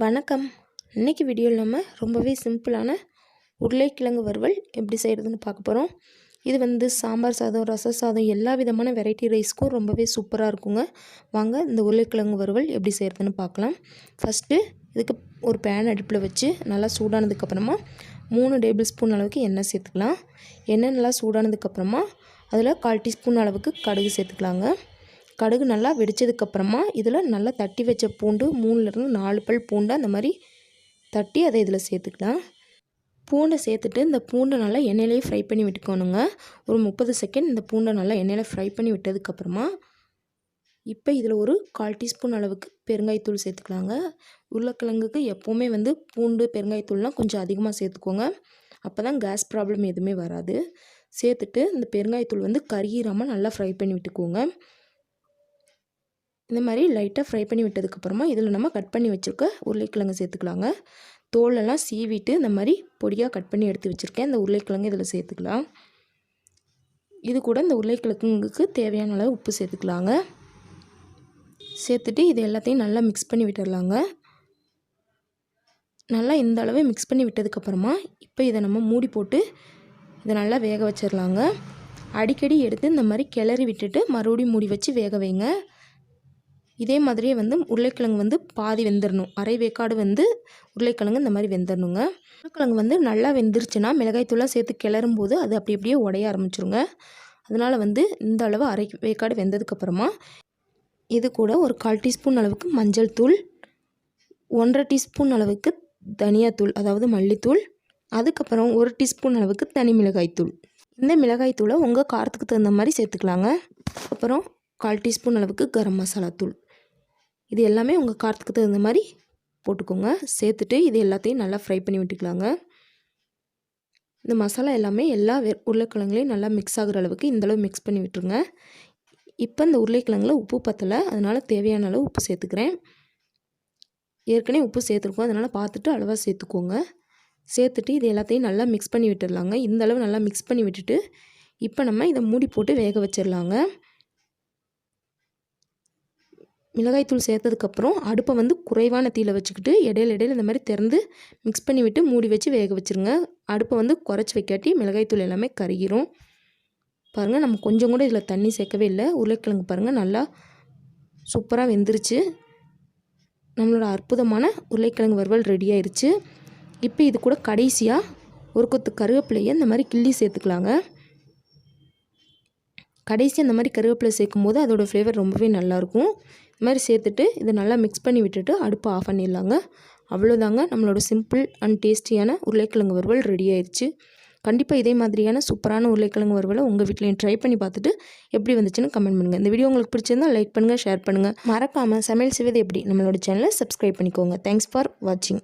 வணக்கம். இன்றைக்கி வீடியோவில் நம்ம ரொம்பவே சிம்பிளான உருளைக்கிழங்கு வறுவல் எப்படி செய்கிறதுன்னு பார்க்க போகிறோம். இது சாம்பார் சாதம், ரச சாதம், எல்லா விதமான வெரைட்டி ரைஸ்க்கும் ரொம்பவே சூப்பராக இருக்குங்க. வாங்க இந்த உருளைக்கிழங்கு வறுவல் எப்படி செய்கிறதுன்னு பார்க்கலாம். ஃபஸ்ட்டு இதுக்கு ஒரு பேன் அடுப்பில் வச்சு நல்லா சூடானதுக்கப்புறமா 3 டேபிள் ஸ்பூன் அளவுக்கு எண்ணெய் சேர்த்துக்கலாம். எண்ணெய் நல்லா சூடானதுக்கப்புறமா அதில் 1/4 டீஸ்பூன் அளவுக்கு கடுகு சேர்த்துக்கலாங்க. கடுகு நல்லா வெடித்ததுக்கப்புறமா இதில் நல்லா தட்டி வச்ச பூண்டு 3லேருந்து 4 பல் பூண்டை அந்த மாதிரி தட்டி அதை இதில் சேர்த்துக்கலாம். பூண்டை சேர்த்துட்டு இந்த பூண்டை நல்லா எண்ணெயிலேயே ஃப்ரை பண்ணி விட்டுக்கணுங்க. ஒரு 30 செகண்ட் இந்த பூண்டை நல்லா எண்ணெயில் ஃப்ரை பண்ணி விட்டதுக்கப்புறமா இப்போ இதில் ஒரு 1/4 டீஸ்பூன் அளவுக்கு பெருங்காயத்தூள் சேர்த்துக்கலாங்க. உருளைக்கிழங்குக்கு எப்போவுமே பூண்டு பெருங்காயத்தூள்லாம் கொஞ்சம் அதிகமாக சேர்த்துக்கோங்க. அப்போ தான் கேஸ் ப்ராப்ளம் எதுவுமே வராது. சேர்த்துட்டு இந்த பெருங்காயத்தூள் கருகிராமல் நல்லா ஃப்ரை பண்ணி விட்டுக்கோங்க. இந்த மாதிரி லைட்டாக ஃப்ரை பண்ணி விட்டதுக்கப்புறமா இதில் நம்ம கட் பண்ணி வச்சுருக்க உருளைக்கிழங்கு சேர்த்துக்கலாங்க. தோலெல்லாம் சீவிட்டு இந்த மாதிரி பொடியாக கட் பண்ணி எடுத்து வச்சுருக்கேன். இந்த உருளைக்கிழங்கு இதில் சேர்த்துக்கலாம். இது கூட இந்த உருளைக்கிழங்குக்கு தேவையான அளவு உப்பு சேர்த்துக்கலாங்க. சேர்த்துட்டு இது எல்லாத்தையும் நல்லா மிக்ஸ் பண்ணி விட்டுடலாங்க. நல்லா இந்த அளவு மிக்ஸ் பண்ணி விட்டதுக்கப்புறமா இப்போ இதை நம்ம மூடி போட்டு இதை நல்லா வேக வச்சிடலாங்க. அடிக்கடி எடுத்து இந்த மாதிரி கிளறி விட்டுட்டு மறுபடியும் மூடி வச்சு வேக வைங்க. இதே மாதிரியே உருளைக்கிழங்கு பாதி வெந்துடணும். அரை வேக்காடு உருளைக்கிழங்கு இந்த மாதிரி வெந்துடணுங்க. உருளைக்கிழங்கு நல்லா வெந்துருச்சுன்னா மிளகாய்த்தூளாக சேர்த்து கிளறும் போது அது அப்படியே உடைய ஆரம்பிச்சிருங்க. அதனால் இந்த அளவு அரை வேக்காடு வெந்ததுக்கப்புறமா இது கூட ஒரு 1/4 டீஸ்பூன் அளவுக்கு மஞ்சள் தூள், 1/2 டீஸ்பூன் அளவுக்கு தனியாத்தூள் அதாவது மல்லித்தூள், அதுக்கப்புறம் 1 டீஸ்பூன் அளவுக்கு தனி மிளகாய்த்தூள். இந்த மிளகாய்த்தூளை உங்கள் காரத்துக்கு தகுந்த மாதிரி சேர்த்துக்கலாங்க. அப்புறம் 1/4 டீஸ்பூன் அளவுக்கு கரம் மசாலா தூள். இது எல்லாமே உங்கள் காரத்துக்கு தகுந்த மாதிரி போட்டுக்கோங்க. சேர்த்துட்டு இது எல்லாத்தையும் நல்லா ஃப்ரை பண்ணி விட்டுக்கலாங்க. இந்த மசாலா எல்லாமே எல்லா உருளைக்கிழங்குலையும் நல்லா மிக்ஸ் ஆகிற அளவுக்கு இந்தளவு மிக்ஸ் பண்ணி விட்டுருங்க. இப்போ இந்த உருளைக்கிழங்குல உப்பு பத்தலை, அதனால் தேவையான அளவு உப்பு சேர்த்துக்கிறேன். ஏற்கனவே உப்பு சேர்த்துருக்கோம், அதனால் பார்த்துட்டு அளவாக சேர்த்துக்கோங்க. சேர்த்துட்டு இது எல்லாத்தையும் நல்லா மிக்ஸ் பண்ணி விட்டுடலாங்க. இந்தளவு நல்லா மிக்ஸ் பண்ணி விட்டுட்டு இப்போ நம்ம இதை மூடி போட்டு வேக வச்சிடலாங்க. மிளகாய்த்தூள் சேர்த்ததுக்கப்புறம் அடுப்பை குறைவான தீயில் வச்சுக்கிட்டு இடையில இந்த மாதிரி திறந்து மிக்ஸ் பண்ணி விட்டு மூடி வச்சு வேக வச்சுருங்க. அடுப்பை குறைச்சி வைக்காட்டி மிளகாய்த்தூள் எல்லாமே கருகிரும். பாருங்கள், நம்ம கொஞ்சம் கூட இதில் தண்ணி சேர்க்கவே இல்லை. உருளைக்கிழங்கு பாருங்கள் நல்லா சூப்பராக வெந்துருச்சு. நம்மளோட அற்புதமான உருளைக்கிழங்கு வறுவல் ரெடி ஆயிடுச்சு. இப்போ இது கூட கடைசியாக ஒரு கொத்து கருவேப்பிலையை இந்த மாதிரி கிள்ளி சேர்த்துக்கலாங்க. கடைசி அந்த மாதிரி கருவேப்பிலை சேர்க்கும் போது அதோடய ஃப்ளேவர் ரொம்பவே நல்லாயிருக்கும். இது மாதிரி சேர்த்துட்டு இதை நல்லா மிக்ஸ் பண்ணி விட்டுட்டு அடுப்பை ஆஃப் பண்ணிடலாங்க. அவ்வளோதாங்க, நம்மளோட சிம்பிள் அண்ட் டேஸ்டியான உருளைக்கிழங்கு வறுவல் ரெடி ஆயிடுச்சு. கண்டிப்பாக இதே மாதிரியான சூப்பரான உருளைக்கிழங்கு வறுவலை உங்கள் வீட்லையும் ட்ரை பண்ணி பார்த்துட்டு எப்படி வந்துச்சுன்னு கமெண்ட் பண்ணுங்கள். இந்த வீடியோ உங்களுக்கு பிடிச்சிருந்தால் லைக் பண்ணுங்கள், ஷேர் பண்ணுங்கள். மறக்காமல் சமையல் செய்வது எப்படி நம்மளோட சேனலை சப்ஸ்கிரைப் பண்ணிக்கோங்க. தேங்க்ஸ் ஃபார் வாட்சிங்.